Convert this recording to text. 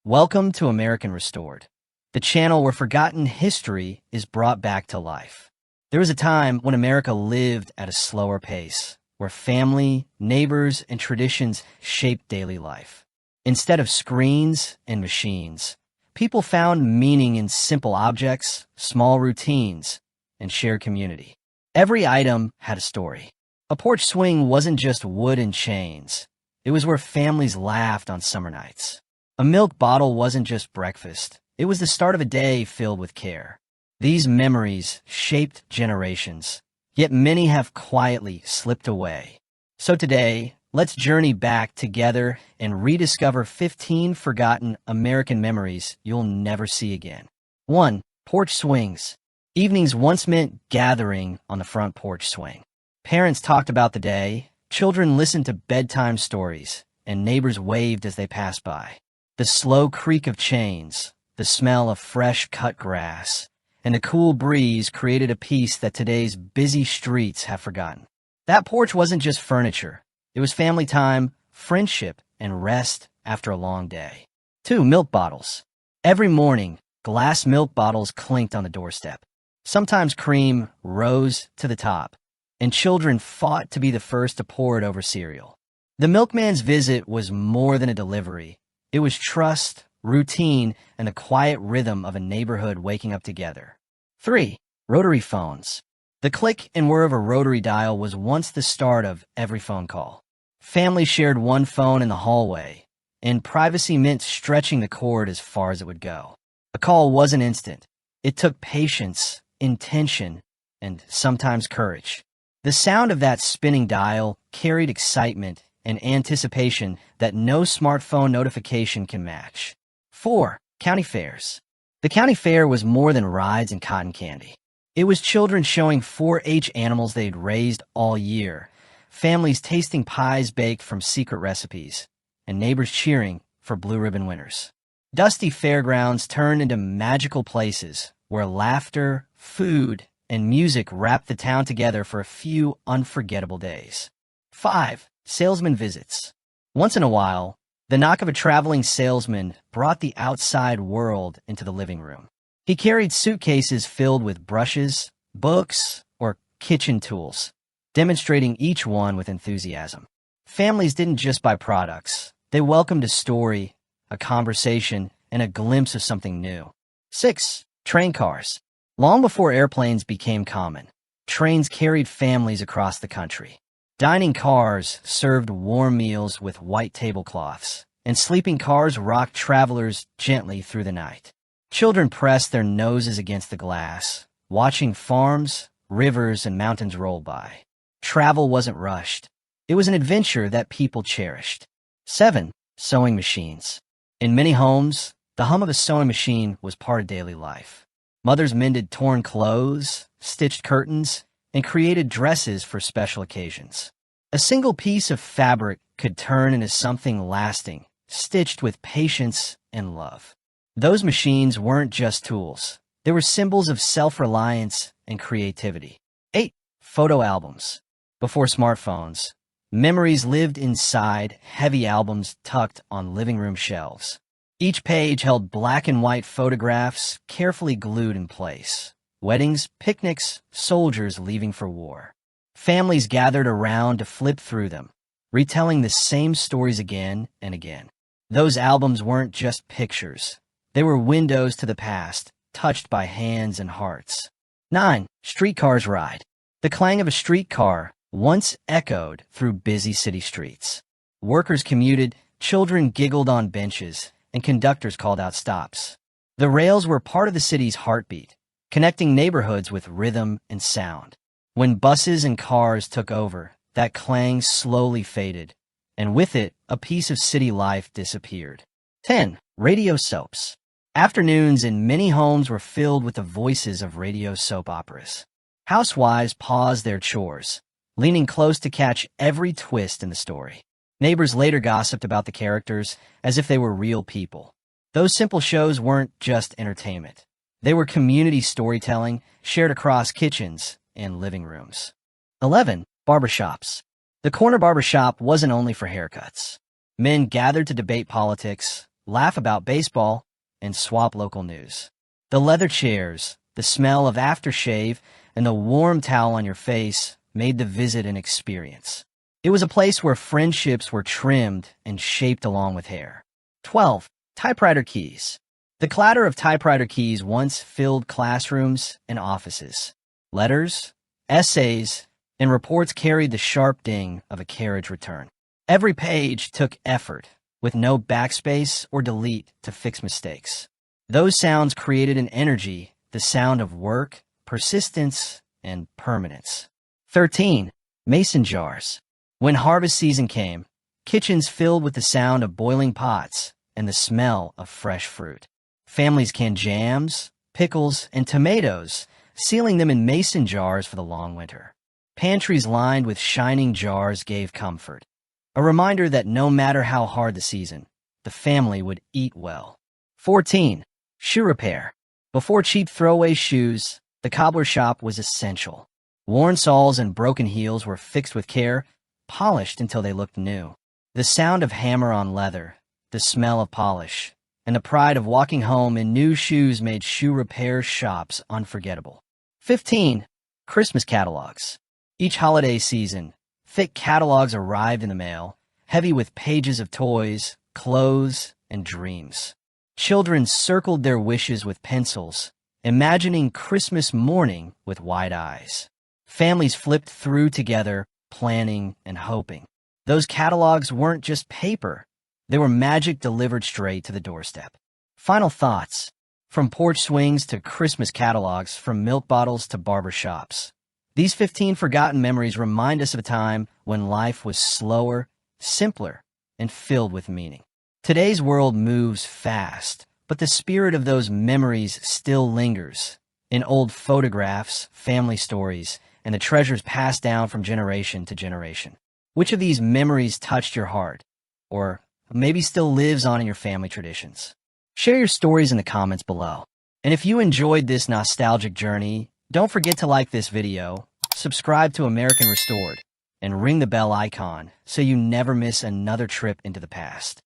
Welcome to American Restored, the channel where forgotten history is brought back to life. There was a time when America lived at a slower pace, where family, neighbors, and traditions shaped daily life. Instead of screens and machines, people found meaning in simple objects, small routines, and shared community. Every item had a story. A porch swing wasn't just wood and chains. It was where families laughed on summer nights. A milk bottle wasn't just breakfast. It was the start of a day filled with care. These memories shaped generations, yet many have quietly slipped away. So today, let's journey back together and rediscover 15 forgotten American memories you'll never see again. 1. Porch swings. Evenings once meant gathering on the front porch swing. Parents talked about the day, children listened to bedtime stories, and neighbors waved as they passed by. The slow creak of chains, the smell of fresh cut grass, and the cool breeze created a peace that today's busy streets have forgotten. That porch wasn't just furniture. It was family time, friendship, and rest after a long day. 2. Milk bottles. Every morning, glass milk bottles clinked on the doorstep. Sometimes cream rose to the top, and children fought to be the first to pour it over cereal. The milkman's visit was more than a delivery. It was trust, routine, and the quiet rhythm of a neighborhood waking up together. 3. Rotary phones. The click and whir of a rotary dial was once the start of every phone call. Families shared one phone in the hallway, and privacy meant stretching the cord as far as it would go. A call wasn't instant. It took patience, intention, and sometimes courage. The sound of that spinning dial carried excitement and anticipation that no smartphone notification can match. 4. County fairs. The county fair was more than rides and cotton candy. It was children showing 4-H animals they'd raised all year, families tasting pies baked from secret recipes, and neighbors cheering for blue ribbon winners. Dusty fairgrounds turned into magical places where laughter, food, and music wrapped the town together for a few unforgettable days. 5. Salesman visits. Once in a while, the knock of a traveling salesman brought the outside world into the living room. He carried suitcases filled with brushes, books, or kitchen tools, demonstrating each one with enthusiasm. Families didn't just buy products. They welcomed a story, a conversation, and a glimpse of something new. 6. Train cars. Long before airplanes became common, trains carried families across the country. Dining cars served warm meals with white tablecloths, and sleeping cars rocked travelers gently through the night. Children pressed their noses against the glass, watching farms, rivers, and mountains roll by. Travel wasn't rushed. It was an adventure that people cherished. 7. Sewing machines. In many homes, the hum of a sewing machine was part of daily life. Mothers mended torn clothes, stitched curtains, and created dresses for special occasions. A single piece of fabric could turn into something lasting, stitched with patience and love. Those machines weren't just tools. They were symbols of self-reliance and creativity. 8. Photo albums. Before smartphones, memories lived inside heavy albums tucked on living room shelves. Each page held black and white photographs carefully glued in place. Weddings, picnics, soldiers leaving for war. Families gathered around to flip through them, retelling the same stories again and again. Those albums weren't just pictures. They were windows to the past, touched by hands and hearts. 9. Streetcars ride. The clang of a streetcar once echoed through busy city streets. Workers commuted, children giggled on benches, and conductors called out stops. The rails were part of the city's heartbeat, connecting neighborhoods with rhythm and sound. When buses and cars took over, that clang slowly faded, and with it, a piece of city life disappeared. 10. Radio soaps. Afternoons in many homes were filled with the voices of radio soap operas. Housewives paused their chores, leaning close to catch every twist in the story. Neighbors later gossiped about the characters as if they were real people. Those simple shows weren't just entertainment. They were community storytelling shared across kitchens and living rooms. 11. Barbershops. The corner barbershop wasn't only for haircuts. Men gathered to debate politics, laugh about baseball, and swap local news. The leather chairs, the smell of aftershave, and the warm towel on your face made the visit an experience. It was a place where friendships were trimmed and shaped along with hair. 12. Typewriter keys. The clatter of typewriter keys once filled classrooms and offices. Letters, essays, and reports carried the sharp ding of a carriage return. Every page took effort, with no backspace or delete to fix mistakes. Those sounds created an energy, the sound of work, persistence, and permanence. 13. Mason jars. When harvest season came, kitchens filled with the sound of boiling pots and the smell of fresh fruit. Families canned jams, pickles, and tomatoes, sealing them in mason jars for the long winter. Pantries lined with shining jars gave comfort, a reminder that no matter how hard the season, the family would eat well. 14. Shoe repair. Before cheap throwaway shoes, the cobbler shop was essential. Worn soles and broken heels were fixed with care, polished until they looked new. The sound of hammer on leather, the smell of polish, and the pride of walking home in new shoes made shoe repair shops unforgettable. 15. Christmas catalogs. Each holiday season, thick catalogs arrived in the mail, heavy with pages of toys, clothes, and dreams. Children circled their wishes with pencils, imagining Christmas morning with wide eyes. Families flipped through together, planning and hoping. Those catalogs weren't just paper. They were magic delivered straight to the doorstep. Final thoughts. From porch swings to Christmas catalogs, from milk bottles to barber shops. These 15 forgotten memories remind us of a time when life was slower, simpler, and filled with meaning. Today's world moves fast, but the spirit of those memories still lingers in old photographs, family stories, and the treasures passed down from generation to generation. Which of these memories touched your heart, or maybe still lives on in your family traditions? Share your stories in the comments below. And if you enjoyed this nostalgic journey, don't forget to like this video, subscribe to American Restored, and ring the bell icon so you never miss another trip into the past.